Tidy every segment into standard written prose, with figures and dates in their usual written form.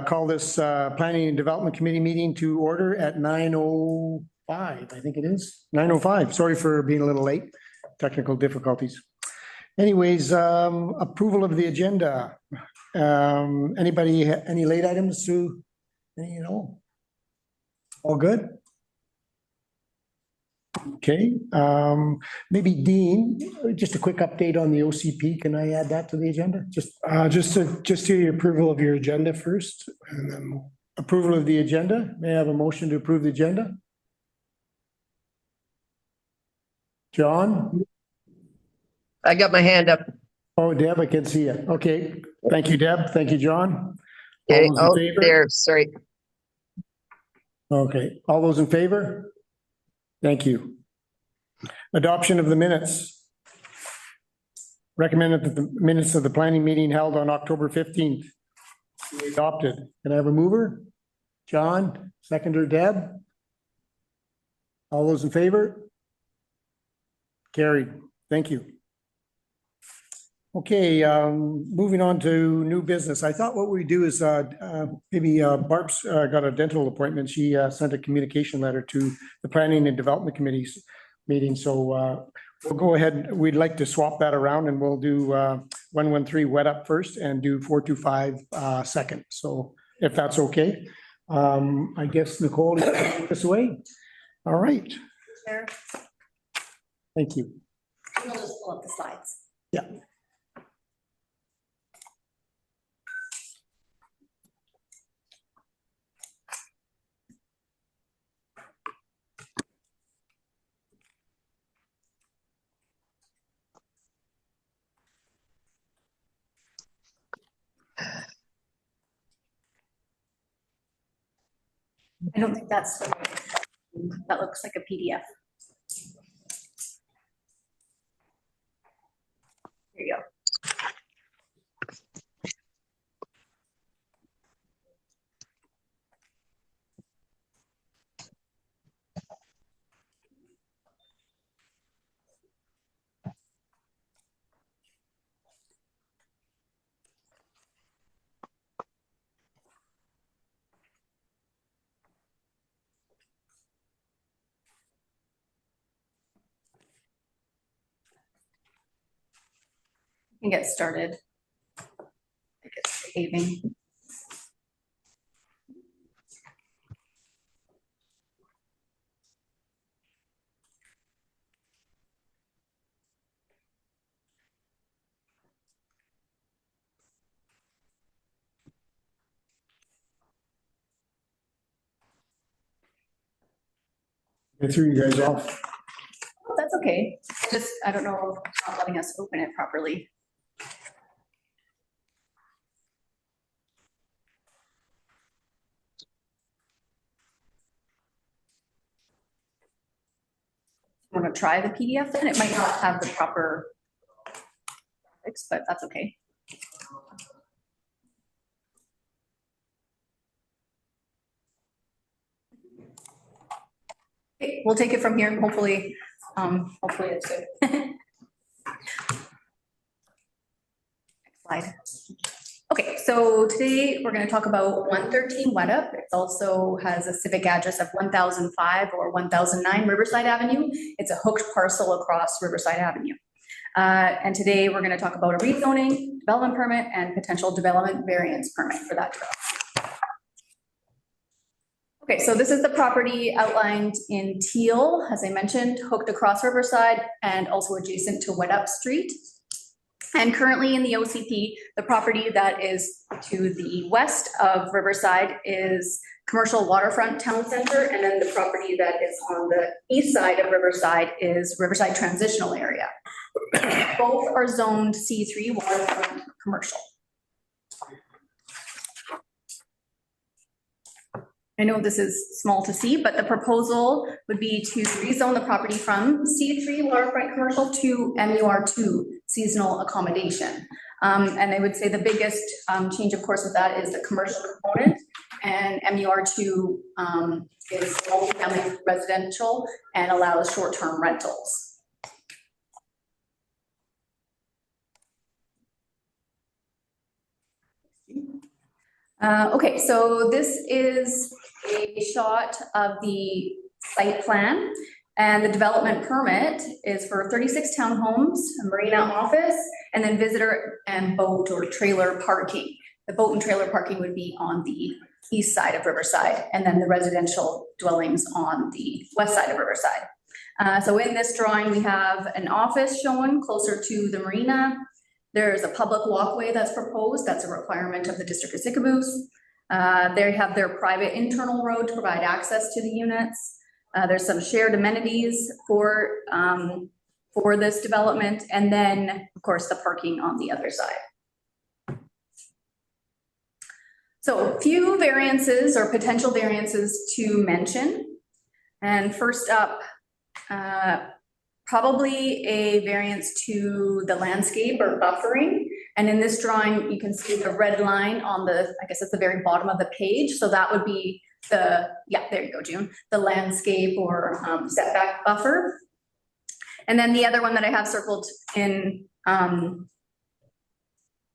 Call this Planning and Development Committee meeting to order at 9:05, I think it is, 9:05. Sorry for being a little late, technical difficulties. Anyways, approval of the agenda. Anybody, any late items to, all good? Okay, maybe Dean, just a quick update on the OCP. Can I add that to the agenda? Just the approval of your agenda first, and then approval of the agenda. May I have a motion to approve the agenda? John? I got my hand up. Oh, Deb, I can see you. Okay, thank you, Deb. Thank you, John. Okay. Oh, there, sorry. Okay, all those in favor? Thank you. Adoption of the minutes. Recommended that the minutes of the planning meeting held on October 15th be adopted. Can I have a mover? John, seconder Deb? All those in favor? Carried. Thank you. Okay, moving on to new business. I thought what we do is maybe Barb's got a dental appointment. She sent a communication letter to the Planning and Development Committee's meeting. So we'll go ahead. We'd like to swap that around and we'll do 113 wet up first and do 425 second. So if that's okay, I guess Nicole, you can take this away. All right. Sure. Thank you. We'll just pull up the slides. Yeah. I don't think that's, that looks like a PDF. There you go. Can get started. I guess behaving. I threw you guys off. Oh, that's okay. Just, I don't know if it's not letting us open it properly. I'm going to try the PDF then. It might not have the proper graphics, but that's okay. Okay, we'll take it from here. Hopefully it's good. Next slide. Okay, so today we're going to talk about 113 Wetup. It also has a civic address of 1005 or 1009 Riverside Avenue. It's a hooked parcel across Riverside Avenue. And today we're going to talk about a rezoning, development permit, and potential development variance permit for that development. Okay, so this is the property outlined in teal, as I mentioned, hooked across Riverside and also adjacent to Wetup Street. And currently in the OCP, the property that is to the west of Riverside is Commercial Waterfront Town Center, and then the property that is on the east side of Riverside is Riverside Transitional Area. Both are zoned C3 waterfront commercial. I know this is small to see, but the proposal would be to rezone the property from C3 waterfront commercial to MUR2 seasonal accommodation. And I would say the biggest change, of course, with that is the commercial component, and MUR2 is multifamily residential and allows short-term rentals. Okay, so this is a shot of the site plan, and the development permit is for 36 townhomes, a marina office, and then visitor and boat or trailer parking. The boat and trailer parking would be on the east side of Riverside, and then the residential dwellings on the west side of Riverside. So in this drawing, we have an office shown closer to the marina. There's a public walkway that's proposed. That's a requirement of the District of Sicamous. They have their private internal road to provide access to the units. There's some shared amenities for this development, and then, of course, the parking on the other side. So a few variances or potential variances to mention. And first up, probably a variance to the landscape or buffering. And in this drawing, you can see the red line on the, I guess it's the very bottom of the page. So that would be the, yeah, there you go, June, the landscape or setback buffer. And then the other one that I have circled in,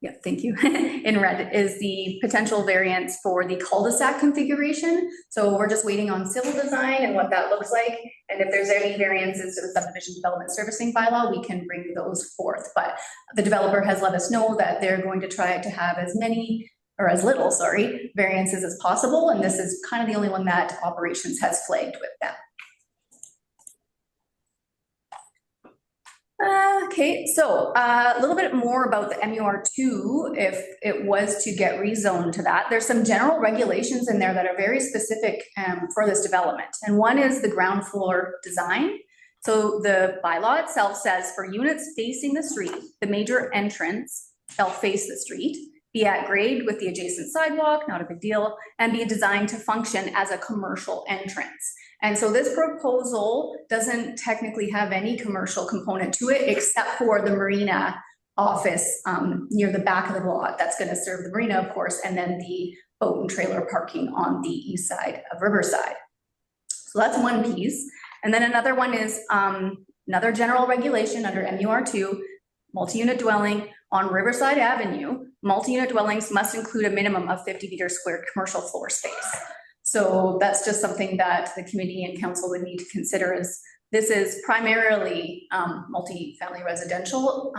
yeah, thank you, in red is the potential variance for the cul-de-sac configuration. So we're just waiting on civil design and what that looks like. And if there's any variances to the subdivision development servicing bylaw, we can bring those forth. But the developer has let us know that they're going to try to have as many, or as little, sorry, variances as possible. And this is kind of the only one that operations has flagged with them. Okay, so a little bit more about the MUR2 if it was to get rezoned to that. There's some general regulations in there that are very specific for this development. And one is the ground floor design. So the bylaw itself says for units facing the street, the major entrance shall face the street, be at grade with the adjacent sidewalk, not a big deal, and be designed to function as a commercial entrance. And so this proposal doesn't technically have any commercial component to it, except for the marina office near the back of the lot. That's going to serve the marina, of course, and then the boat and trailer parking on the east side of Riverside. So that's one piece. And then another one is another general regulation under MUR2, multi-unit dwelling on Riverside Avenue. Multi-unit dwellings must include a minimum of 50 meter squared commercial floor space. So that's just something that the committee and council would need to consider, as this is primarily multi-family residential,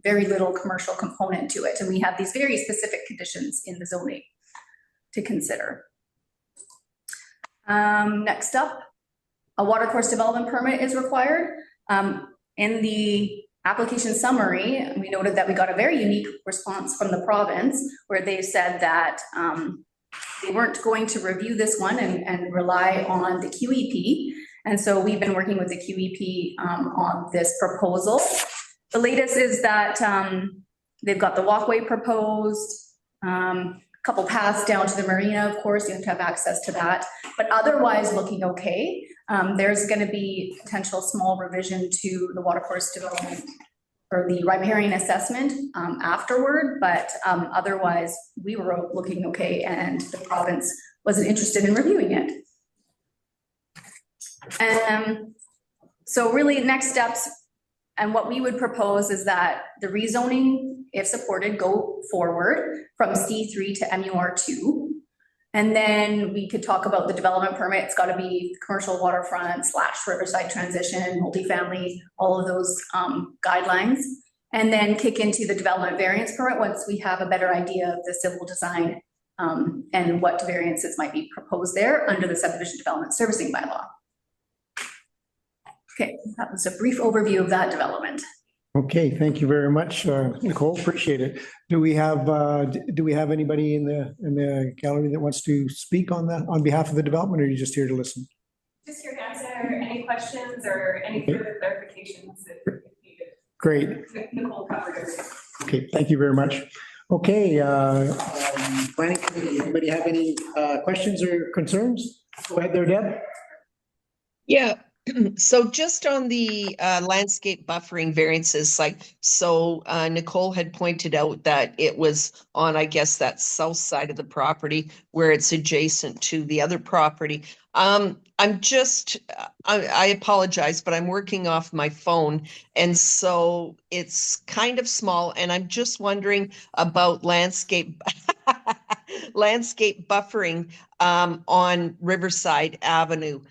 very little commercial component to it. And we have these very specific conditions in the zoning to consider. Next up, a watercourse development permit is required. In the application summary, we noted that we got a very unique response from the province where they said that they weren't going to review this one and rely on the QEP. And so we've been working with the QEP on this proposal. The latest is that they've got the walkway proposed, a couple paths down to the marina, of course, you have to have access to that, but otherwise looking okay. There's going to be potential small revision to the watercourse development or the riparian assessment afterward, but otherwise we were looking okay and the province wasn't interested in reviewing it. So really next steps and what we would propose is that the rezoning, if supported, go forward from C3 to MUR2. And then we could talk about the development permit. It's got to be commercial waterfront / Riverside transition, multifamily, all of those guidelines. And then kick into the development variance permit once we have a better idea of the civil design and what variances might be proposed there under the subdivision development servicing bylaw. Okay, that was a brief overview of that development. Okay, thank you very much, Nicole. Appreciate it. Do we have anybody in the gallery that wants to speak on behalf of the development, or are you just here to listen? Just here to answer any questions or any further clarifications if needed. Great. Nicole covered everything. Okay, thank you very much. Okay, planning committee, anybody have any questions or concerns? Go ahead there, Deb. Yeah. So just on the landscape buffering variances, Nicole had pointed out that it was on, I guess, that south side of the property where it's adjacent to the other property. I apologize, but I'm working off my phone. And so it's kind of small. And I'm just wondering about landscape landscape buffering on Riverside Avenue.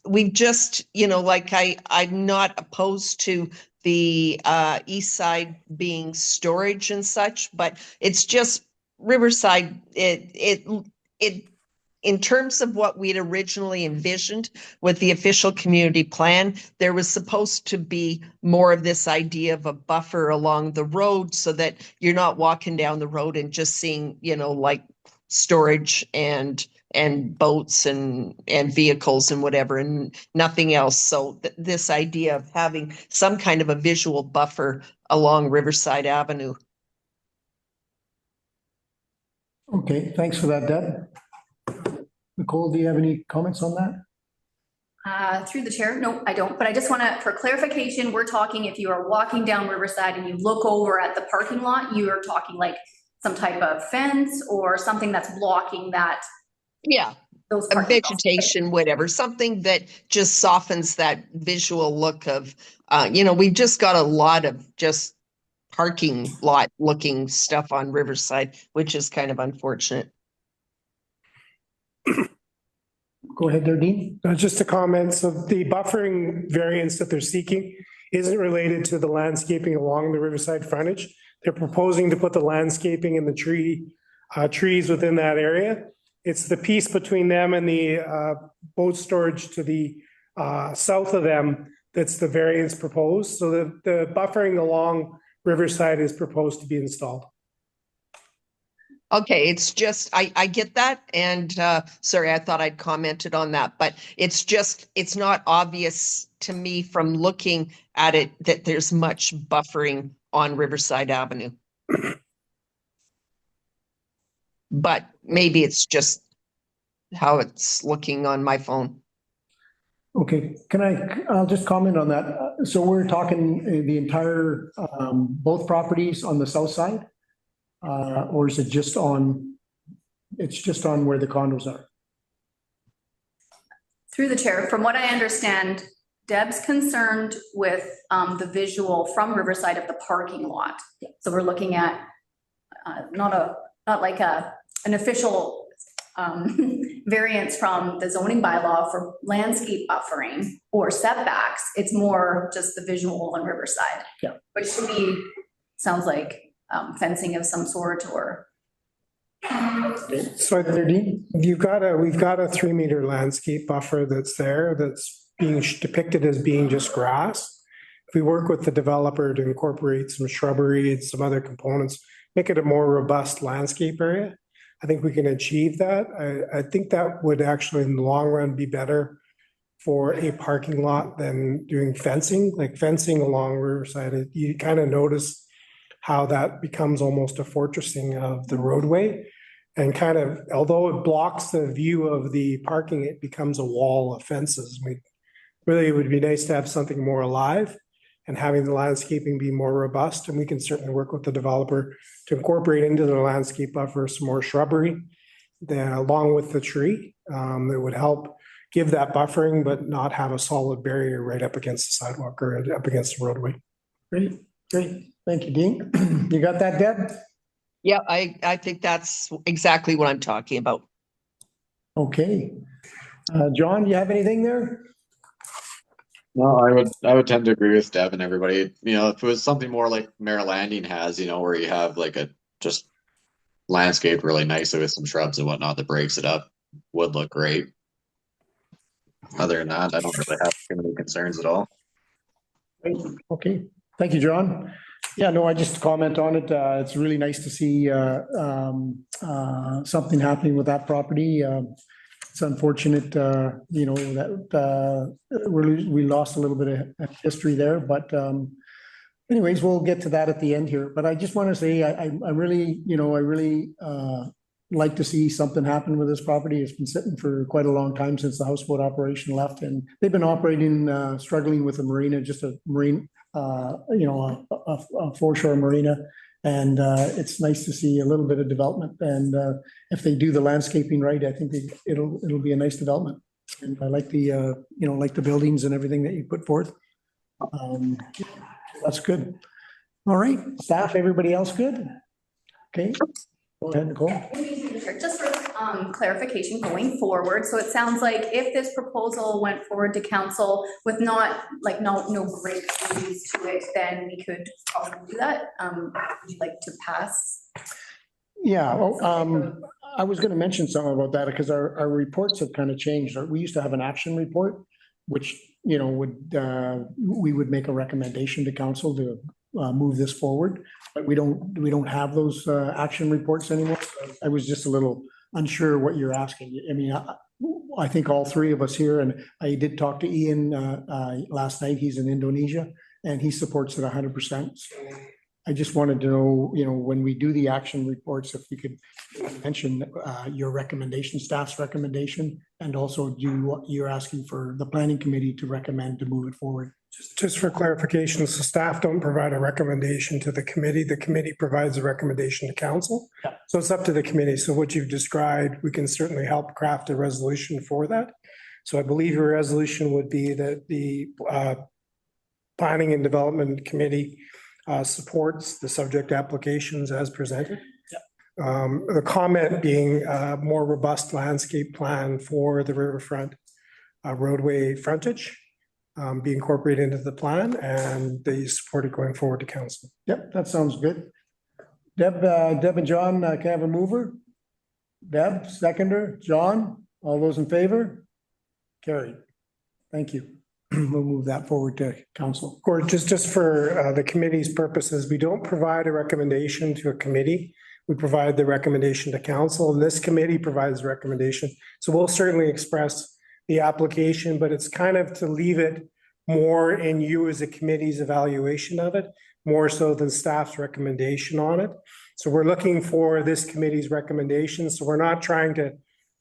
We've just, like I'm not opposed to the east side being storage and such, but it's just Riverside, it in terms of what we'd originally envisioned with the official community plan, there was supposed to be more of this idea of a buffer along the road so that you're not walking down the road and just seeing, like storage and boats and vehicles and whatever and nothing else. So this idea of having some kind of a visual buffer along Riverside Avenue. Okay, thanks for that, Deb. Nicole, do you have any comments on that? Through the chair, no, I don't, but I just want to, for clarification, we're talking if you are walking down Riverside and you look over at the parking lot, you are talking like some type of fence or something that's blocking that. Yeah, those a vegetation, whatever, something that just softens that visual look of, we've just got a lot of just parking lot looking stuff on Riverside, which is kind of unfortunate. Go ahead there, Dean. Just a comment. So the buffering variance that they're seeking isn't related to the landscaping along the Riverside frontage. They're proposing to put the landscaping and the trees within that area. It's the piece between them and the boat storage to the south of them that's the variance proposed. So the buffering along Riverside is proposed to be installed. Okay, it's just, I get that. And sorry, I thought I'd commented on that, but it's not obvious to me from looking at it that there's much buffering on Riverside Avenue. But maybe it's just how it's looking on my phone. Okay, I'll just comment on that. So we're talking the entire, both properties on the south side? Or is it just on where the condos are? Through the chair, from what I understand, Deb's concerned with the visual from Riverside of the parking lot. So we're looking at not like an official variance from the zoning bylaw for landscape buffering or setbacks. It's more just the visual on Riverside. Yeah. Which should be, sounds like fencing of some sort or. So we've got a 3-meter landscape buffer that's there that's being depicted as being just grass. If we work with the developer to incorporate some shrubbery and some other components, make it a more robust landscape area, I think we can achieve that. I think that would actually in the long run be better for a parking lot than doing fencing. Like fencing along Riverside, you kind of notice how that becomes almost a fortressing of the roadway. And kind of, although it blocks the view of the parking, it becomes a wall of fences. It would be nice to have something more alive and having the landscaping be more robust. And we can certainly work with the developer to incorporate into the landscape buffer some more shrubbery along with the tree that would help give that buffering, but not have a solid barrier right up against the sidewalk or up against the roadway. Great. Thank you, Dean. You got that, Deb? Yeah, I think that's exactly what I'm talking about. Okay. John, do you have anything there? No, I would tend to agree with Deb and everybody. If it was something more like Mare Landing has, where you have like a just landscape really nice with some shrubs and whatnot that breaks it up, would look great. Other than that, I don't really have too many concerns at all. Okay, thank you, John. Yeah, no, I just comment on it. It's really nice to see something happening with that property. It's unfortunate, that we lost a little bit of history there, but anyways, we'll get to that at the end here. But I just want to say I really like to see something happen with this property. It's been sitting for quite a long time since the houseboat operation left, and they've been operating, struggling with a marina, just a marine, a foreshore marina. And it's nice to see a little bit of development. And if they do the landscaping right, I think it'll be a nice development. And I like the, like the buildings and everything that you put forth. That's good. All right, staff, everybody else good? Okay. Go ahead, Nicole. clarification going forward. So it sounds like if this proposal went forward to council with not, like, no great changes to it, then we could probably do that. Would you like to pass? Yeah, well, I was gonna mention something about that because our reports have kind of changed. We used to have an action report, which, you know, we would make a recommendation to council to move this forward. But we don't have those action reports anymore. So I was just a little unsure what you're asking. I mean, I think all three of us here, and I did talk to Ian last night. He's in Indonesia and he supports it 100%. So I just wanted to know, you know, when we do the action reports, if we could mention your recommendation, staff's recommendation, and also you're asking for the planning committee to recommend to move it forward. Just for clarification, so staff don't provide a recommendation to the committee provides a recommendation to council. Yeah. So it's up to the committee. So what you've described, we can certainly help craft a resolution for that. So I believe your resolution would be that the Planning and Development Committee supports the subject applications as presented. Yeah. The comment being a more robust landscape plan for the riverfront roadway frontage be incorporated into the plan, and they support it going forward to council. Yep, that sounds good. Deb and John, can I have a mover? Deb, seconder, John, all those in favor? Carried. Thank you. We'll move that forward to council. Or just for the committee's purposes, we don't provide a recommendation to a committee. We provide the recommendation to council, and this committee provides a recommendation. So we'll certainly express the application, but it's kind of to leave it more in you as a committee's evaluation of it, more so than staff's recommendation on it. So we're looking for this committee's recommendations. So we're not trying to,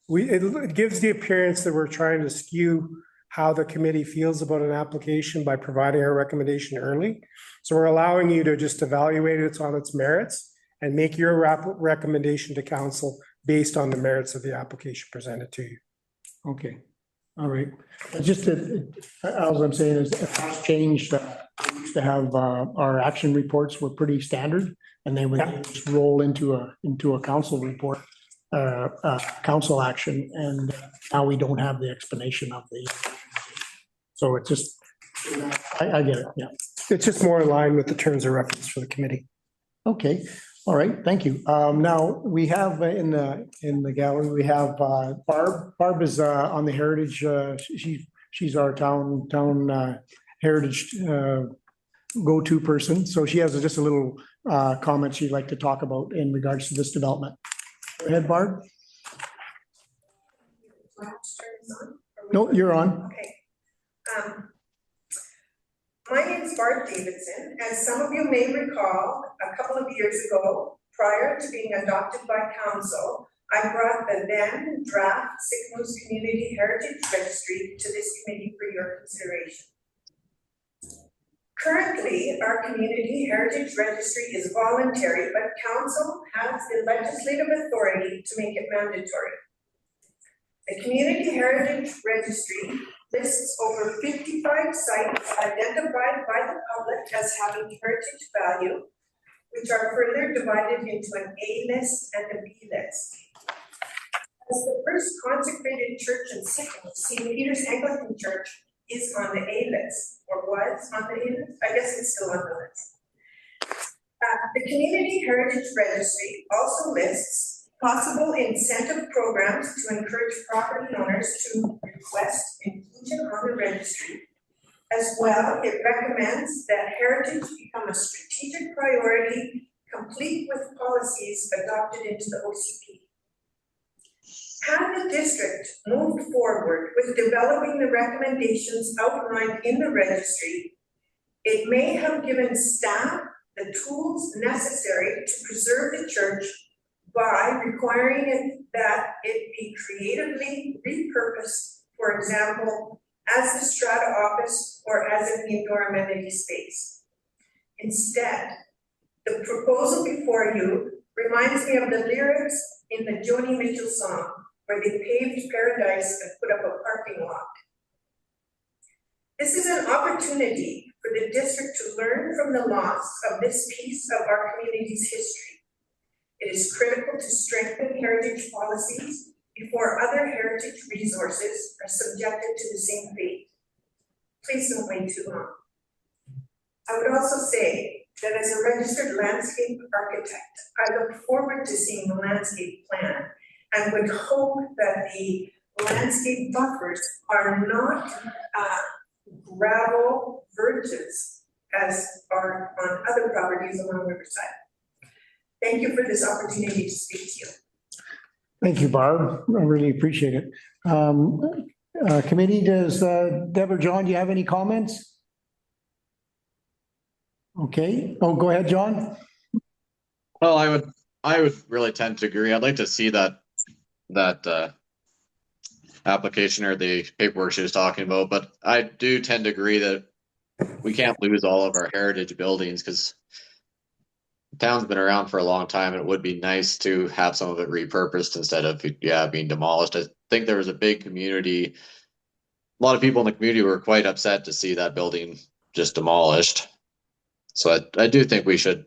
it gives the appearance that we're trying to skew how the committee feels about an application by providing our recommendation early. So we're allowing you to just evaluate it on its merits and make your recommendation to council based on the merits of the application presented to you. Okay. All right. Just all I'm saying is it has changed. We used to have our action reports were pretty standard, and they would just roll into a council report, council action, and now we don't have the explanation of the. So it's just, I get it. Yeah, it's just more in line with the terms of reference for the committee. Okay. All right, thank you. Now we have in the gallery, we have Barb. Barb is on the heritage. She's our town heritage go-to person. So she has just a little comment she'd like to talk about in regards to this development. Go ahead, Barb. No, you're on. Okay. My name is Barb Davidson. As some of you may recall, a couple of years ago, prior to being adopted by council, I brought the then draft Sick Moose Community Heritage Registry to this committee for your consideration. Currently, our Community Heritage Registry is voluntary, but council has the legislative authority to make it mandatory. The Community Heritage Registry lists over 55 sites identified by the public as having heritage value, which are further divided into an A list and a B list. As the first consecrated church in Sikkim, St. Peter's Anglican Church is on the A list, or was on the A list. I guess it's still on the list. The Community Heritage Registry also lists possible incentive programs to encourage property owners to request inclusion on the registry. As well, it recommends that heritage become a strategic priority, complete with policies adopted into the OCP. Had the district moved forward with developing the recommendations outlined in the registry, it may have given staff the tools necessary to preserve the church by requiring that it be creatively repurposed, for example, as the strata office or as an indoor amenity space. Instead, the proposal before you reminds me of the lyrics in the Joni Mitchell song, where they paved paradise and put up a parking lot. This is an opportunity for the district to learn from the loss of this piece of our community's history. It is critical to strengthen heritage policies before other heritage resources are subjected to the same fate. Please don't wait too long. I would also say that as a registered landscape architect, I look forward to seeing the landscape plan and would hope that the landscape buffers are not gravel verges as are on other properties along Riverside. Thank you for this opportunity to speak to you. Thank you, Barb. I really appreciate it. Committee, does Deb or John, do you have any comments? Okay. Oh, go ahead, John. Well, I would really tend to agree. I'd like to see that application or the paperwork she was talking about, but I do tend to agree that we can't lose all of our heritage buildings because the town's been around for a long time, and it would be nice to have some of it repurposed instead of being demolished. I think there was a big community. A lot of people in the community were quite upset to see that building just demolished. So I do think we should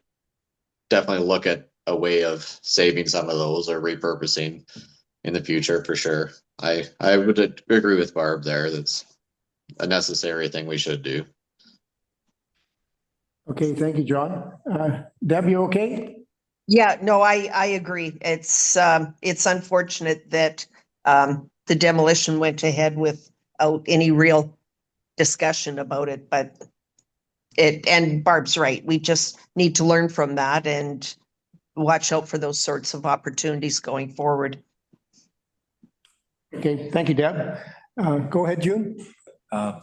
definitely look at a way of saving some of those or repurposing in the future for sure. I would agree with Barb there. That's a necessary thing we should do. Okay, thank you, John. Deb, you okay? Yeah, no, I agree. It's unfortunate that the demolition went ahead without any real discussion about it, but and Barb's right. We just need to learn from that and watch out for those sorts of opportunities going forward. Okay, thank you, Deb. Go ahead, June.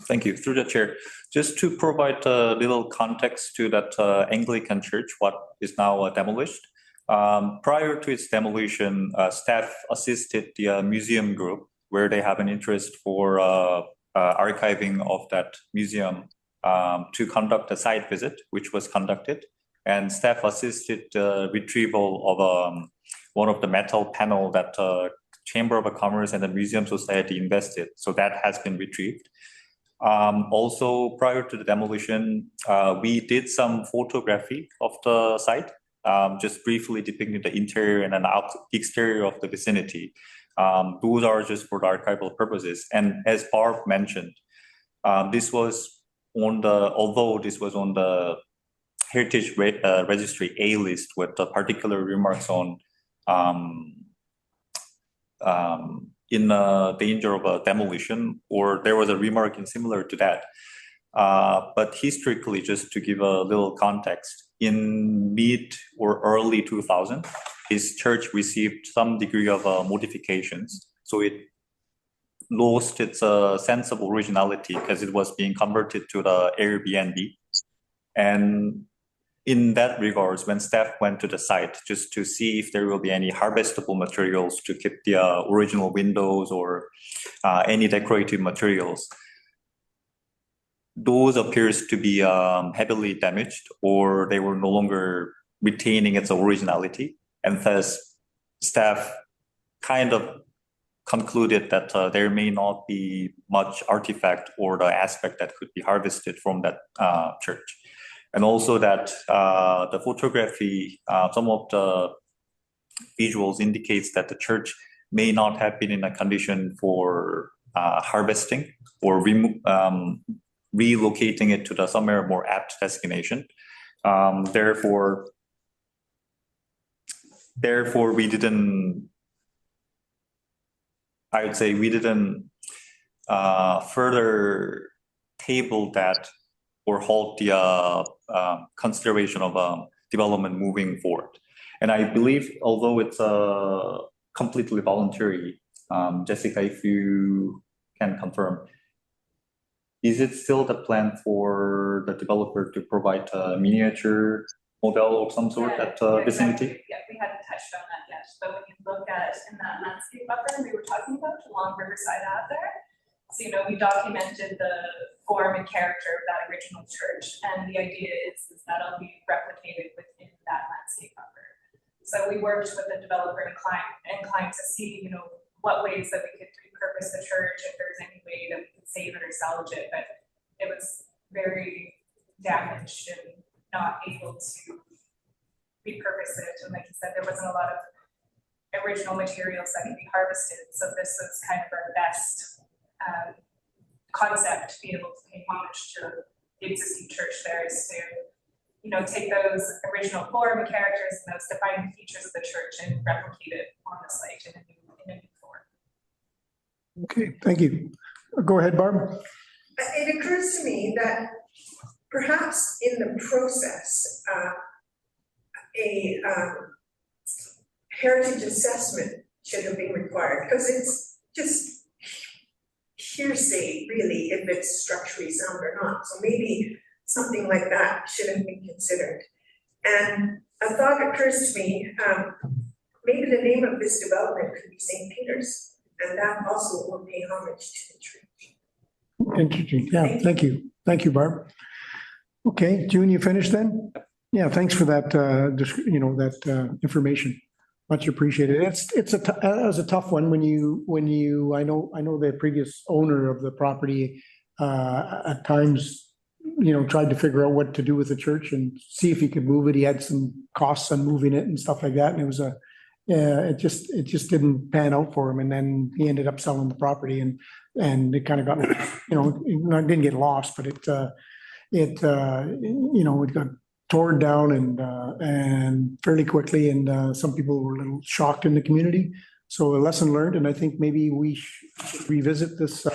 Thank you. Through the chair, just to provide a little context to that Anglican church, what is now demolished. Prior to its demolition, staff assisted the museum group where they have an interest for archiving of that museum to conduct a site visit, which was conducted. And staff assisted the retrieval of one of the metal panel that Chamber of Commerce and the Museum Society invested. So that has been retrieved. Also, prior to the demolition, we did some photography of the site, just briefly depicting the interior and an exterior of the vicinity. Those are just for the archival purposes. And as Barb mentioned, this was on the Heritage Registry A list with the particular remarks on in danger of demolition, or there was a remark in similar to that. But historically, just to give a little context, in mid or early 2000, his church received some degree of modifications. So it lost its sense of originality because it was being converted to the Airbnb. And in that regards, when staff went to the site just to see if there will be any harvestable materials to keep the original windows or any decorative materials, those appears to be heavily damaged, or they were no longer retaining its originality. And thus, staff kind of concluded that there may not be much artifact or the aspect that could be harvested from that church. And also that the photography, some of the visuals indicates that the church may not have been in a condition for harvesting or relocating it to the somewhere more apt destination. Therefore, we didn't, I would say we didn't further table that or halt the consideration of development moving forward. And I believe, although it's completely voluntary, Jessica, if you can confirm, is it still the plan for the developer to provide a miniature model of some sort at vicinity? Yeah, we hadn't touched on that yet, but when you look at in that landscape buffer we were talking about along Riverside Ave there, so we documented the form and character of that original church, and the idea is that it'll be replicated within that landscape buffer. So we worked with the developer and client to see, what ways that we could repurpose the church, if there's any way that we could save it or salvage it, but it was very damaged and not able to repurpose it. And like you said, there wasn't a lot of original materials that can be harvested. So this was kind of our best concept to be able to pay homage to the existing church there, is to, you know, take those original form and characters and those defining features of the church and replicate it on the site in a new form. Okay, thank you. Go ahead, Barb. It occurs to me that perhaps in the process, a heritage assessment should have been required, because it's just hearsay, really, if it's structurally sound or not. So maybe something like that should have been considered. And a thought occurs to me, maybe the name of this development could be St. Peter's, and that also will pay homage to the church. Interesting. Yeah, thank you. Thank you, Barb. Okay, June, you finished then? Yeah, thanks for that, information. Much appreciated. That was a tough one when you, I know the previous owner of the property, at times, tried to figure out what to do with the church and see if he could move it. He had some costs on moving it and stuff like that. And it was it just didn't pan out for him. And then he ended up selling the property and it kind of got, it didn't get lost, but it got torn down and fairly quickly. And some people were a little shocked in the community. So a lesson learned. And I think maybe we should revisit this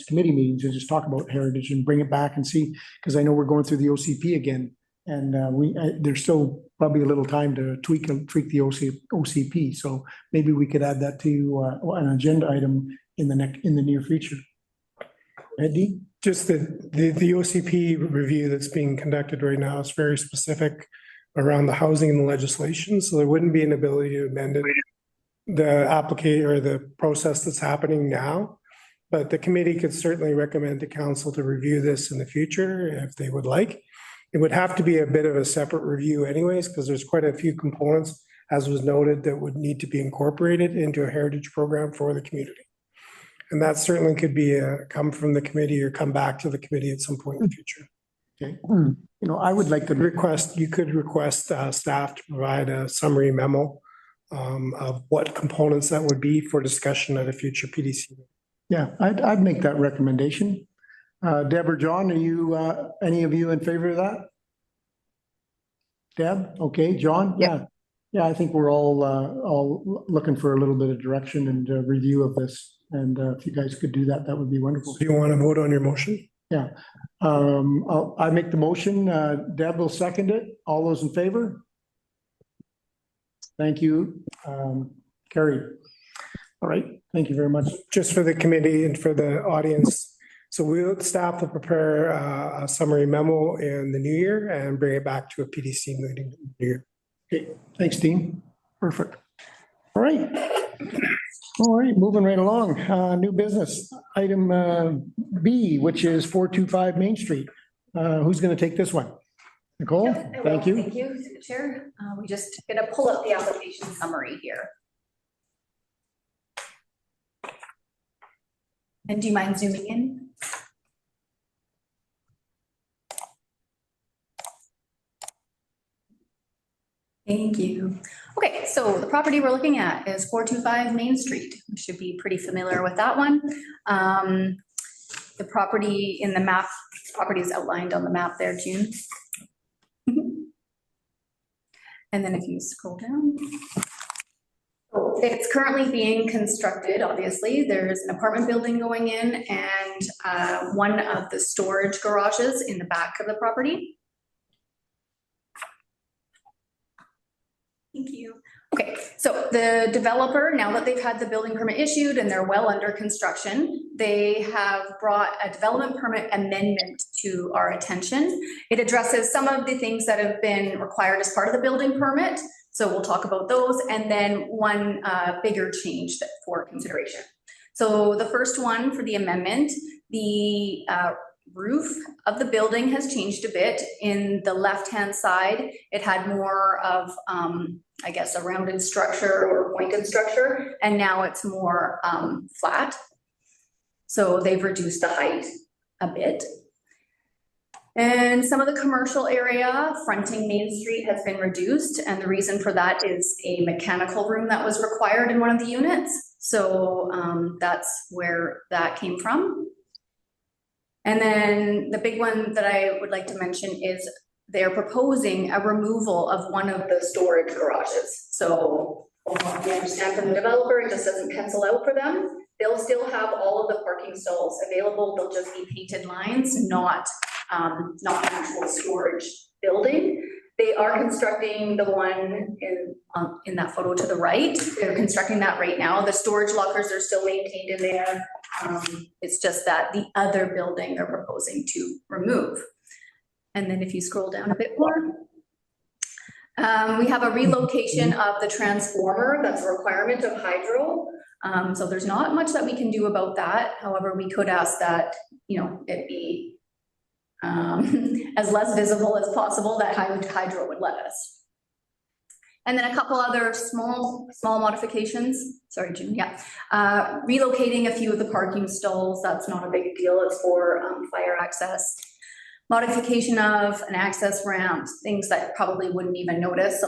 committee meetings and just talk about heritage and bring it back and see, because I know we're going through the OCP again. And there's still probably a little time to tweak the OCP. So maybe we could add that to an agenda item in the near future. Eddie? Just the OCP review that's being conducted right now is very specific around the housing and the legislation. So there wouldn't be an ability to amend it, the application or the process that's happening now. But the committee could certainly recommend to council to review this in the future if they would like. It would have to be a bit of a separate review anyways, because there's quite a few components, as was noted, that would need to be incorporated into a heritage program for the community. And that certainly could be come from the committee or come back to the committee at some point in the future. Okay. I would like to request staff to provide a summary memo of what components that would be for discussion at a future PDC. Yeah, I'd make that recommendation. Deb or John, are you, any of you in favor of that? Deb? Okay, John? Yep. Yeah, I think we're all looking for a little bit of direction and review of this. And if you guys could do that, that would be wonderful. Do you want to vote on your motion? Yeah. I make the motion. Deb will second it. All those in favor? Thank you. Carried. All right. Thank you very much. Just for the committee and for the audience. So staff will prepare a summary memo in the new year and bring it back to a PDC meeting in the new year. Okay. Thanks, team. Perfect. All right. All right, moving right along. New business, item B, which is 425 Main Street. Who's going to take this one? Nicole, thank you. Thank you, through the chair. We just going to pull up the application summary here. And do you mind zooming in? Thank you. Okay, so the property we're looking at is 425 Main Street. You should be pretty familiar with that one. The property in the map, property is outlined on the map there, June. And then if you scroll down. It's currently being constructed, obviously. There's an apartment building going in and one of the storage garages in the back of the property. Thank you. Okay, so the developer, now that they've had the building permit issued and they're well under construction, they have brought a development permit amendment to our attention. It addresses some of the things that have been required as part of the building permit. So we'll talk about those, and then one bigger change for consideration. So the first one for the amendment, the roof of the building has changed a bit. In the left-hand side, it had more of, I guess, a rounded structure or pointed structure, and now it's more flat. So they've reduced the height a bit. And some of the commercial area fronting Main Street has been reduced, and the reason for that is a mechanical room that was required in one of the units. So that's where that came from. And then the big one that I would like to mention is they're proposing a removal of one of the storage garages. So we understand from the developer, it just doesn't pencil out for them. They'll still have all of the parking stalls available. They'll just be painted lines, not an actual storage building. They are constructing the one in that photo to the right. They're constructing that right now. The storage lockers are still maintained in there. It's just that the other building they're proposing to remove. And then if you scroll down a bit more, we have a relocation of the transformer. That's a requirement of hydro. So there's not much that we can do about that. However, we could ask that, you know, it be as less visible as possible, that hydro would let us. And then a couple other small modifications. Sorry, June. Yeah. Relocating a few of the parking stalls. That's not a big deal. It's for fire access. Modification of an access ramp, things that probably wouldn't even notice.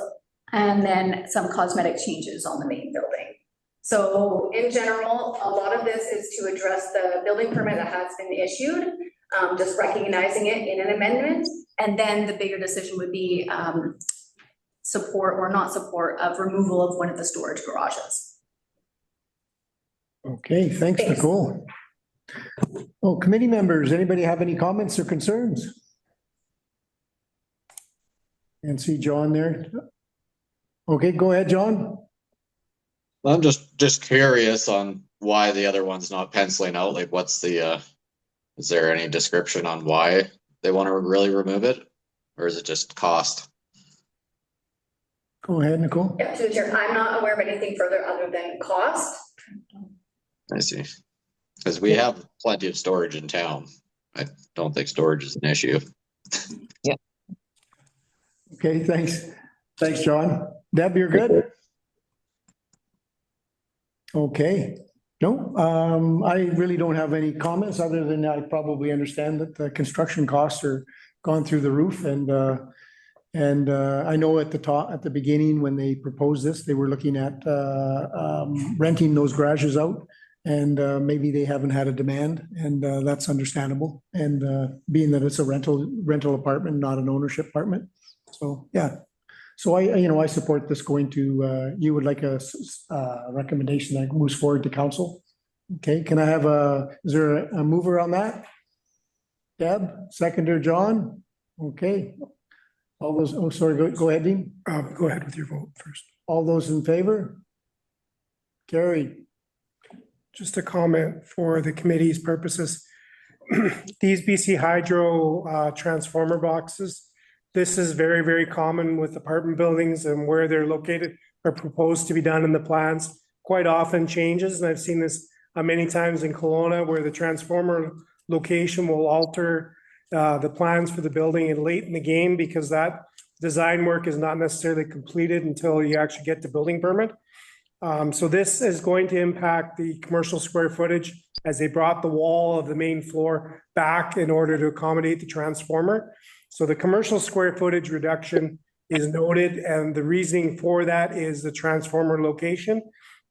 And then some cosmetic changes on the main building. So in general, a lot of this is to address the building permit that has been issued, just recognizing it in an amendment. And then the bigger decision would be support or not support of removal of one of the storage garages. Okay, thanks, Nicole. Oh, committee members, anybody have any comments or concerns? And see John there. Okay, go ahead, John. I'm just curious on why the other one's not penciling out. Like, what's the, is there any description on why they want to really remove it? Or is it just cost? Go ahead, Nicole. Yeah, to the chair, I'm not aware of anything further other than cost. I see. Because we have plenty of storage in town. I don't think storage is an issue. Yeah. Okay, thanks. Thanks, John. Deb, you're good? Okay. No, I really don't have any comments other than I probably understand that the construction costs are gone through the roof, and I know at the beginning when they proposed this, they were looking at renting those garages out, and maybe they haven't had a demand, and that's understandable. And being that it's a rental apartment, not an ownership apartment. So, yeah. So I support this going to, you would like a recommendation that moves forward to council? Okay, can I have is there a mover on that? Deb, seconder, John? Okay. All those, oh, sorry, go ahead, Dean. Go ahead with your vote first. All those in favor? Carried. Just a comment for the committee's purposes. These BC Hydro transformer boxes, this is very, very common with apartment buildings, and where they're located or proposed to be done in the plans quite often changes. And I've seen this many times in Kelowna, where the transformer location will alter the plans for the building and late in the game, because that design work is not necessarily completed until you actually get the building permit. So this is going to impact the commercial square footage, as they brought the wall of the main floor back in order to accommodate the transformer. So the commercial square footage reduction is noted, and the reasoning for that is the transformer location.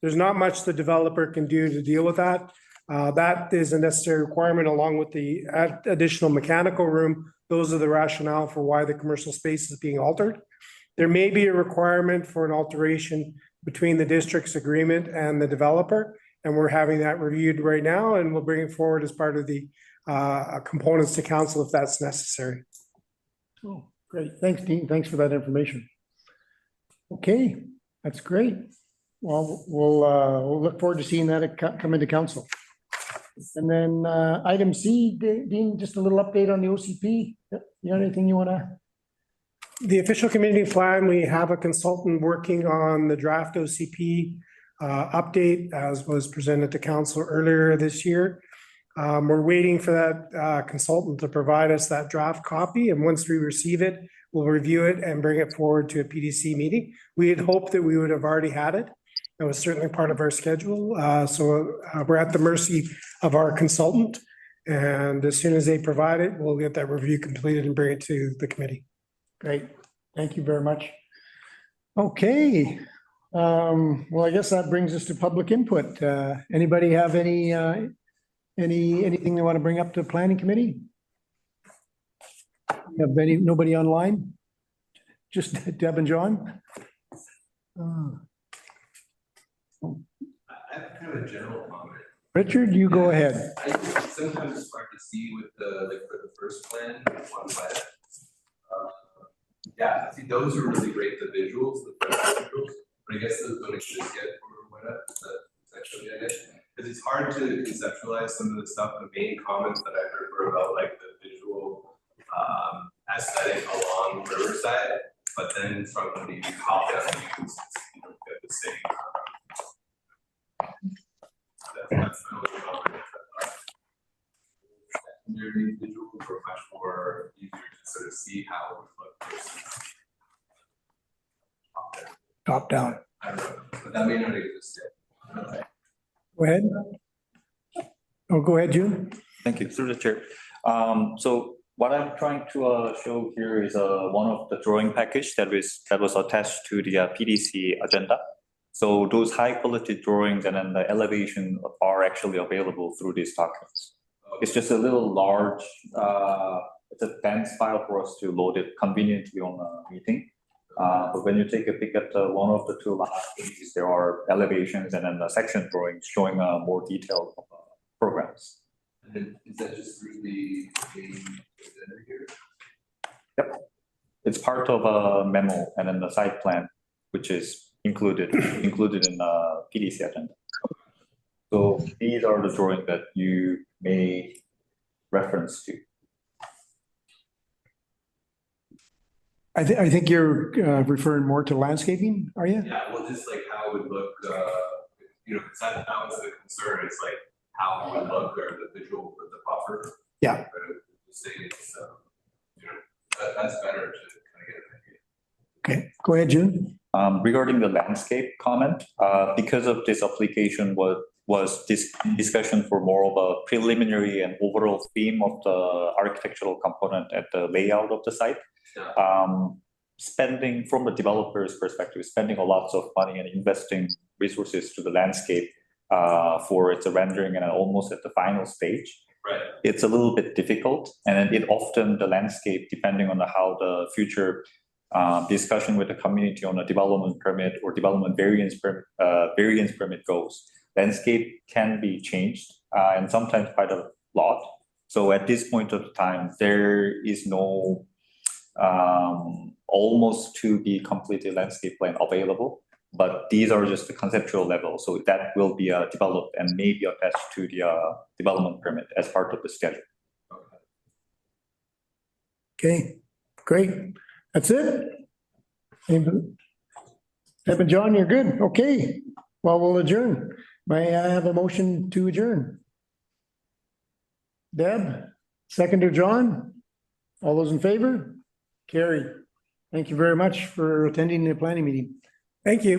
There's not much the developer can do to deal with that. That is a necessary requirement, along with the additional mechanical room. Those are the rationale for why the commercial space is being altered. There may be a requirement for an alteration between the district's agreement and the developer, and we're having that reviewed right now, and we'll bring it forward as part of the components to council if that's necessary. Oh, great. Thanks, Dean. Thanks for that information. Okay, that's great. Well, we'll look forward to seeing that come into council. And then item C, Dean, just a little update on the OCP. You got anything you want to? The official community plan, we have a consultant working on the draft OCP update, as was presented to council earlier this year. We're waiting for that consultant to provide us that draft copy, and once we receive it, we'll review it and bring it forward to a PDC meeting. We had hoped that we would have already had it. That was certainly part of our schedule. So we're at the mercy of our consultant, And as soon as they provide it, we'll get that review completed and bring it to the committee. Great, thank you very much. Okay, well, I guess that brings us to public input. Anybody have anything they want to bring up to the planning committee? Have nobody online? Just Deb and John? I have kind of a general comment. Richard, you go ahead. I think sometimes it's hard to see with the, like, for the first plan, one by that. Yeah, I think those are really great, the visuals, the visuals, but I guess those don't exist yet for whatever, that's actually, I guess. Because it's hard to conceptualize some of the stuff, the main comments that I heard were about like the visual aesthetic along Riverside, but then from the top-down views, you don't get the same. That's my only comment. Secondary visuals were much more easier to sort of see how it would look versus Top down. I don't know, but that may not exist yet. Go ahead. Oh, go ahead, June. Thank you, through the chair. So what I'm trying to show here is one of the drawing package that was attached to the PDC agenda. So those high quality drawings and then the elevation are actually available through these documents. It's just a little large, it's a dense file for us to load it conveniently on a meeting. But when you take a peek at one of the two last pages, there are elevations and then the section drawings showing more detailed programs. And then is that just through the agenda here? Yep. It's part of a memo and then the site plan, which is included in the PDC agenda. So these are the drawings that you may reference to. I think you're referring more to landscaping, are you? Yeah, well, just like how it would look, you know, because that was the concern, it's like how it would look or the visual with the buffer. Yeah. But just saying it's, you know, that's better to kind of get an idea. Okay, go ahead, June. Regarding the landscape comment, because of this application was this discussion for more of a preliminary and overall theme of the architectural component at the layout of the site. Yeah. Spending from the developer's perspective, spending a lot of money and investing resources to the landscape for its rendering and almost at the final stage. Right. It's a little bit difficult, and it often the landscape, depending on how the future discussion with the community on a development permit or development variance permit goes, landscape can be changed and sometimes quite a lot. So at this point of time, there is no almost to be completed landscape plan available, but these are just the conceptual level. So that will be developed and maybe attached to the development permit as part of the schedule. Okay, great. That's it. Deb and John, you're good. Okay, well, we'll adjourn. May I have a motion to adjourn? Deb, seconder John, all those in favor? Carried. Thank you very much for attending the planning meeting. Thank you.